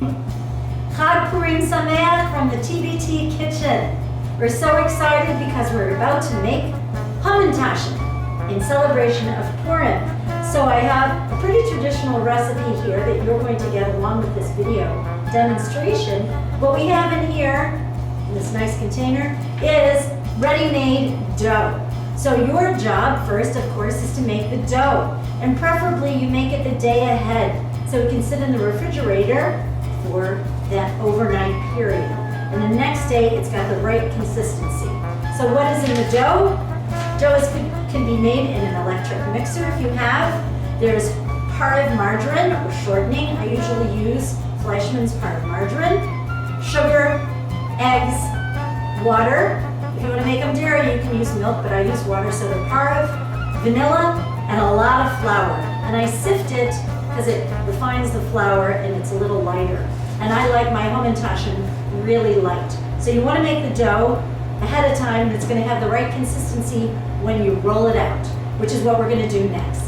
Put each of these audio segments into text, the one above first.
Chag Purim Sameach from the TBT kitchen. We're so excited because we're about to make Hamantashen in celebration of Purim. So I have a pretty traditional recipe here that you're going to get along with this video demonstration. What we have in here, in this nice container, is ready-made dough. So your job first, of course, is to make the dough. And preferably you make it the day ahead so it can sit in the refrigerator for that overnight period. And the next day it's got the right consistency. So what is in the dough? Dough can be made in an electric mixer if you have. There's part of margarine or shortening. I usually use Fleischmann's part of margarine, sugar, eggs, water. If you want to make them dairy, you can use milk, but I use water, so they're parve, vanilla, and a lot of flour. And I sift it because it refines the flour and it's a little lighter. And I like my Hamantashen really light. So you want to make the dough ahead of time, and it's going to have the right consistency when you roll it out, which is what we're going to do next.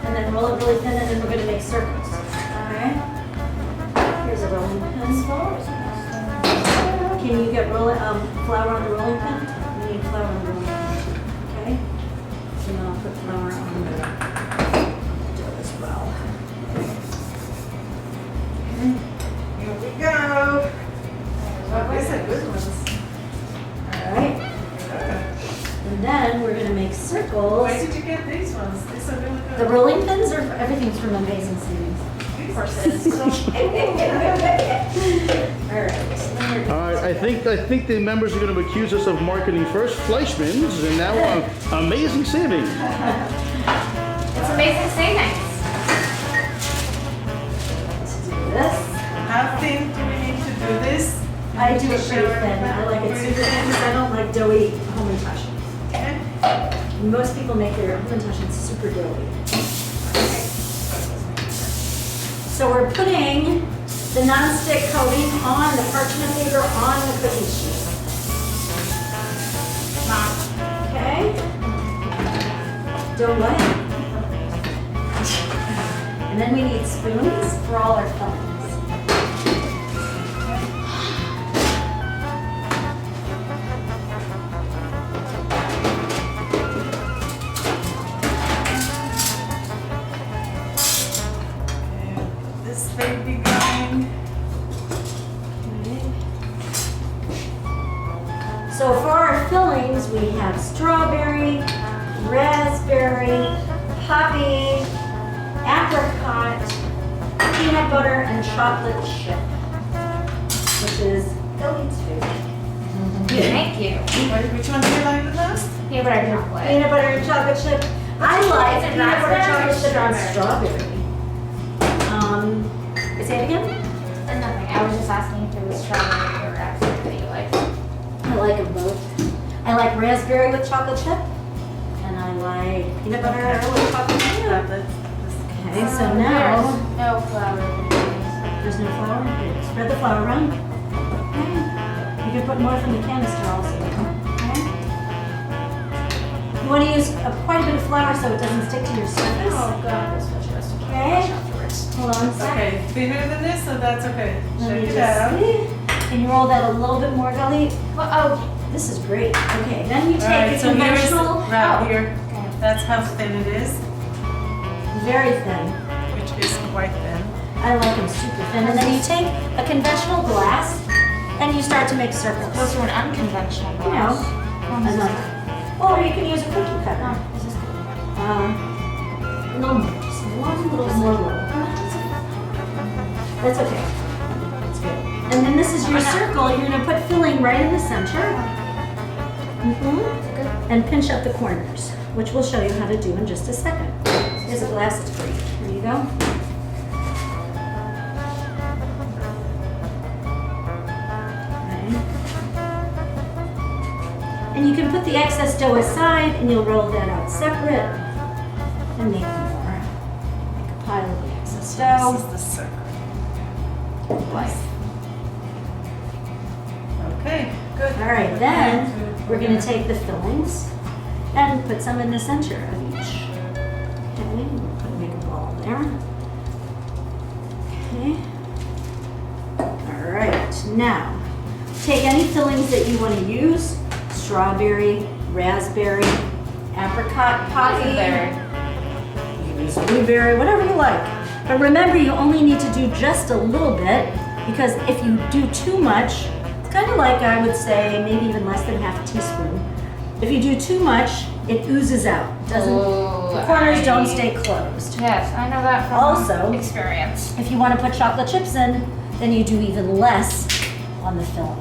And then roll it really thin, and then we're going to make circles. Okay? Here's a rolling pin. Can you get flour on the rolling pin? We need flour on the rolling pin. Okay? And then I'll put flour on the dough as well. Okay. Here we go. These are good ones. All right. And then we're going to make circles. Where did you get these ones? These are really good. The rolling pins are everything's from Amazing Savings. All right, I think the members are going to accuse us of marketing first Fleischmann's and now Amazing Savings. It's Amazing Savings. Let's do this. How thin do we need to do this? I do it pretty thin. I like it super thin because I don't like doughy Hamantashen. Okay. Most people make their Hamantashen super doughy. So we're putting the non-stick coating on the parchment paper on the cookie sheet. Okay. Dough what? And then we need spoons for all our fillings. This baby going. So for our fillings, we have strawberry, raspberry, poppy, apricot, peanut butter, and chocolate chip, which is Elite's favorite. Thank you. Which one do you like the most? Peanut butter and chocolate. Peanut butter and chocolate chip. I like Is it peanut butter raspberry or chocolate chip and strawberry? strawberry. Say it again? Nothing. I was just asking if it was strawberry or raspberry that you like. I like them both. I like raspberry with chocolate chip, and I like peanut butter with chocolate chip. Okay, so now, No flour. there's no flour. Here, spread the flour around. Okay. You can put more from the canister also. Okay. You want to use quite a bit of flour so it doesn't stick to your surface. Oh god, this was just Okay. Hold on a second. Okay, thinner than this, so that's okay. Let Shake me it just out. see. Can you roll that a little bit more, Gully? Well, oh, This is great. Okay, then you take Alright, a so here's conventional, right here. okay. That's how thin it is, very thin. which is quite thin. I like them super thin. And then you take a conventional glass and you start to make circles. Goes to an unconventional You know, glass. enough. Or you can use a cookie cutter. This is good. No more, just one little more roll. That's okay. That's good. And then this is your circle. You're gonna put filling right in the center. And pinch up the corners, which we'll show you how to do in just a second. Here's a glass, it's free. There you go. Okay. And you can put the excess dough aside and you'll roll that out separate and make more. Make a pile of the excess dough. This is the circle. Okay, good. All right, then we're going to take the fillings and put some in the center of each. Okay, we'll make a ball there. Now, take any fillings that you want to use, strawberry, raspberry, apricot, poppy, use blueberry, whatever you like. But remember, you only need to do just a little bit, because if you do too much, it's kind of like, I would say, maybe even less than half a teaspoon. If you do too much, it oozes out. The corners don't stay closed. Yes, I know that from Also, experience. if you want to put chocolate chips in, then you do even less on the filling.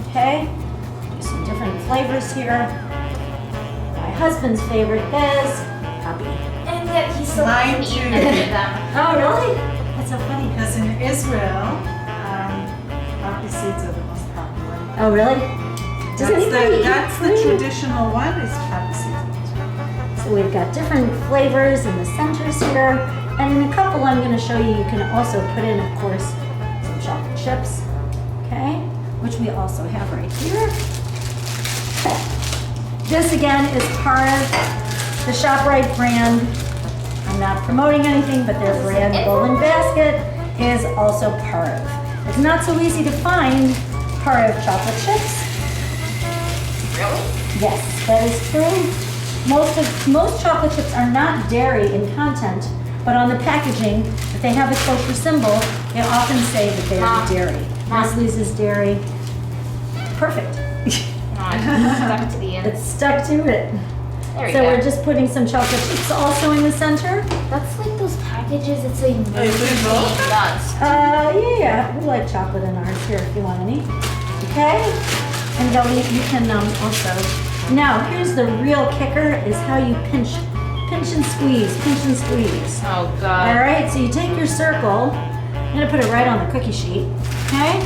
Okay? Do some different flavors here. My husband's favorite is poppy. And yet he still Mine hasn't eaten too. any of them. Oh, really? That's so funny. Because in Israel, poppy seeds are the most popular. Oh, really? Does anybody eat That's the fruit? traditional one, is poppy seeds. So we've got different flavors in the centers here. And in a couple I'm going to show you, you can also put in, of course, some chocolate chips. Okay? Which we also have right here. This again is part of the ShopRite brand. I'm not promoting anything, but their brand Golden Basket is also Parv. It's not so easy to find Parv chocolate chips. Really? Yes, that is true. Most chocolate chips are not dairy in content, but on the packaging, if they have the kosher symbol, they often say that they are dairy. Nestle's is dairy. Perfect. No, I just stuck to the end. It's stuck to it. There we So go. we're just putting some chocolate chips also in the center. That's like those packages. It's like Oh, you put in both? nuts. Yeah, we like chocolate in ours here if you want any. Okay? And Zoe, you can also. Now, here's the real kicker is how you pinch and squeeze, pinch and squeeze. Oh All god. right, so you take your circle, I'm gonna put it right on the cookie sheet, okay?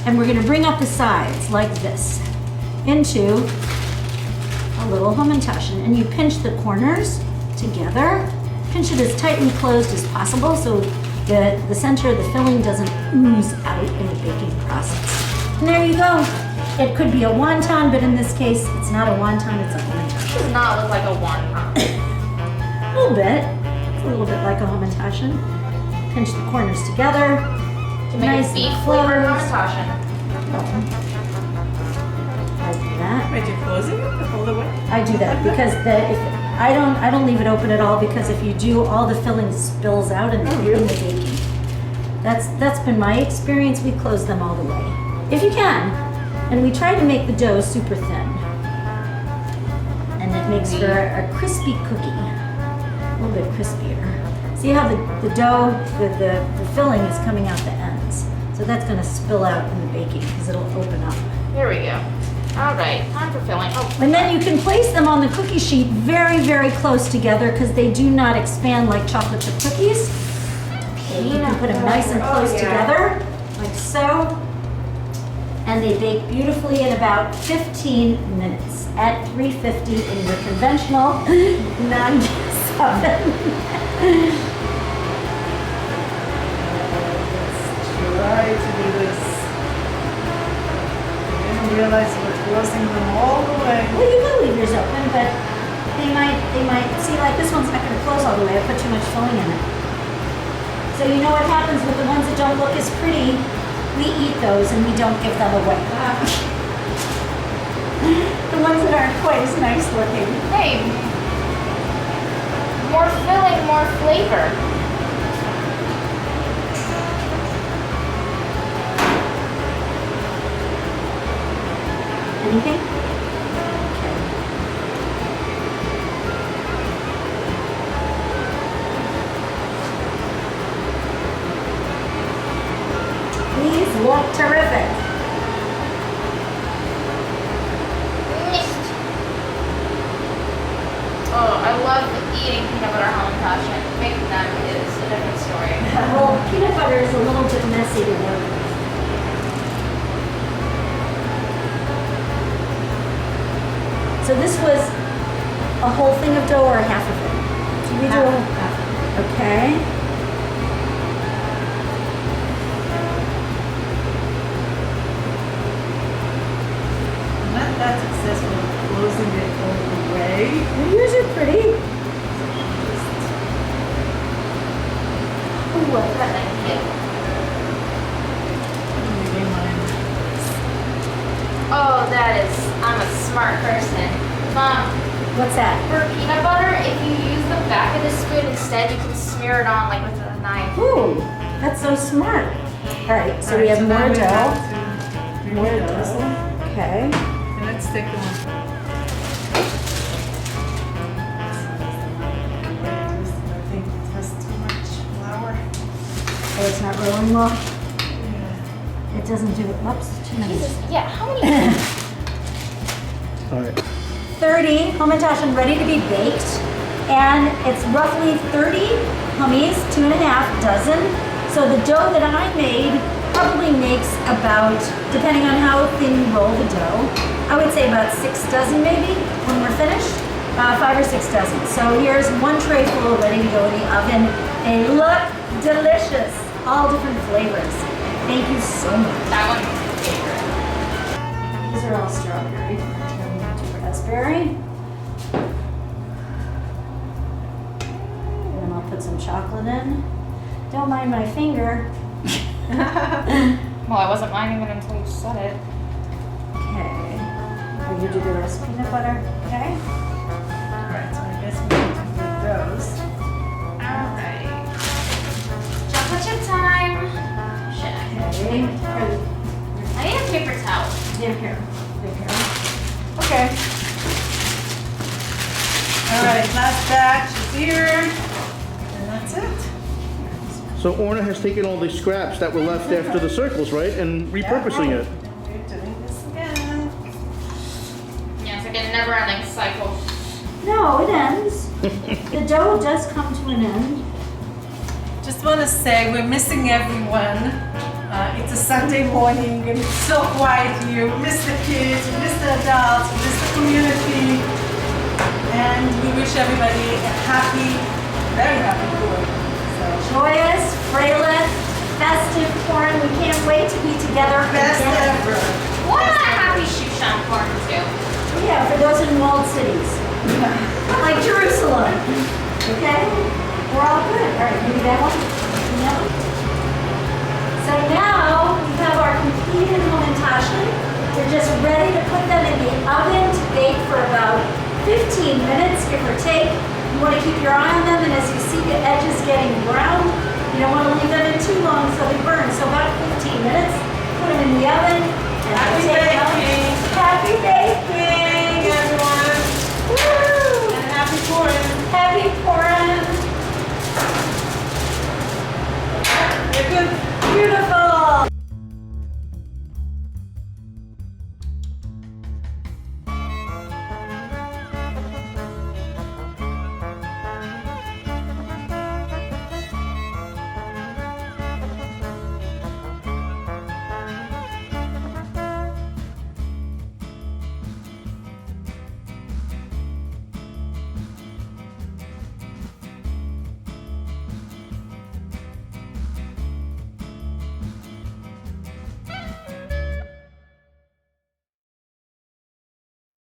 And we're gonna bring up the sides like this into a little Hamantashen, and you pinch the corners together. Pinch it as tightly closed as possible so the center of the filling doesn't ooze out in the baking process. And there you go. It could be a wonton, but in this case, it's not a wonton, it's a Hamantashen. Does not look like a one. A little bit. It's a little bit like a Hamantashen. Pinch the corners together. To make Nice a beef and flavored closed. Hamantashen. I do that. Wait, you're closing it the whole way? I do that because I don't leave it open at all, because if you do, all the filling spills out in the baking. That's been my experience. We close them all the way, if you can, and we try to make the dough super thin, and it makes for a crispy cookie, a little bit crispier. See how the dough, the filling is coming out the ends, so that's going to spill out in the baking because it'll open up. Here we go. All right, time for filling. Oh, And then you can place them on the cookie sheet very, very close together because they do not expand like chocolate chip cookies. So you can put them nice and close together, like so. And they bake beautifully in about 15 minutes at 350 in your conventional non-gas oven. Try to do this. I didn't realize we're closing them all the way. Well, you can leave yours open, but they might see, like this one's not going to close all the way. I put too much filling in it. So you know what happens with the ones that don't look as pretty? We eat those and we don't give them away. The ones that aren't quite as nice looking. hey. More filling, more flavor. Anything? These look terrific. Oh, I love eating peanut butter Hamantashen. Making them is a different story. Well, peanut butter is a little bit messy to work with. So this was a whole thing of dough or a half of it? So we do a whole half. Okay. I'm not that successful at closing it all the way. Well, yours are pretty. Ooh, I got that kid. Maybe mine Oh, I'm a smart person. Mom, What's that? for peanut butter, if you use the back of the spoon instead, you can smear it on like with a knife. Ooh, that's so smart. All right, so we have more dough. More dough. Okay. And let's take the one. I think it has too much flour. Oh, it's not rolling well. Yeah. It doesn't do it. Oops, too many. Jesus, yeah, how many? All right. 30 Hamantashen ready to be baked, and it's roughly 30 hummies, 2.5 dozen. So the dough that I made probably makes about, depending on how thin you roll the dough, I would say about 6 dozen maybe when we're finished, 5 or 6 dozen. So here's one tray full ready to go in the oven. They look delicious, all different flavors. Thank you so much. That one's my favorite. These are all strawberry. Raspberry. And then I'll put some chocolate in. Don't mind my finger. Well, I wasn't minding it until you said it. Okay. Will you do the rest peanut butter? Okay. Alright, so I guess we need to do those. Alright. Chocolate chip time. Shit, Okay. I need a paper towel. Here. Okay. Alright, last batch is here. And that's it. So Orna has taken all the scraps that were left after the circles, right, and repurposing it. And we're doing this again. Yeah, it's like a never-ending cycle. No, it ends. The dough does come to an end. Just want to say we're missing everyone. It's a Sunday morning and it's so quiet here. We miss the kids, we miss the adults, we miss the community. And we wish everybody a happy, very happy Purim. So, Joyous, fralic, festive Purim. We can't wait to be together best again. ever. What am I happy Shushan corn too? Yeah, for those in walled cities. Like Jerusalem. Okay? We're all good. All right, maybe that one? No. So now we have our completed Hamantashen. We're just ready to put them in the oven to bake for about 15 minutes, give or take. You want to keep your eye on them, and as you see the edges getting brown, you don't want to leave them in too long so they burn. So about 15 minutes, put them in the oven. And Happy take them out. baking. Happy baking!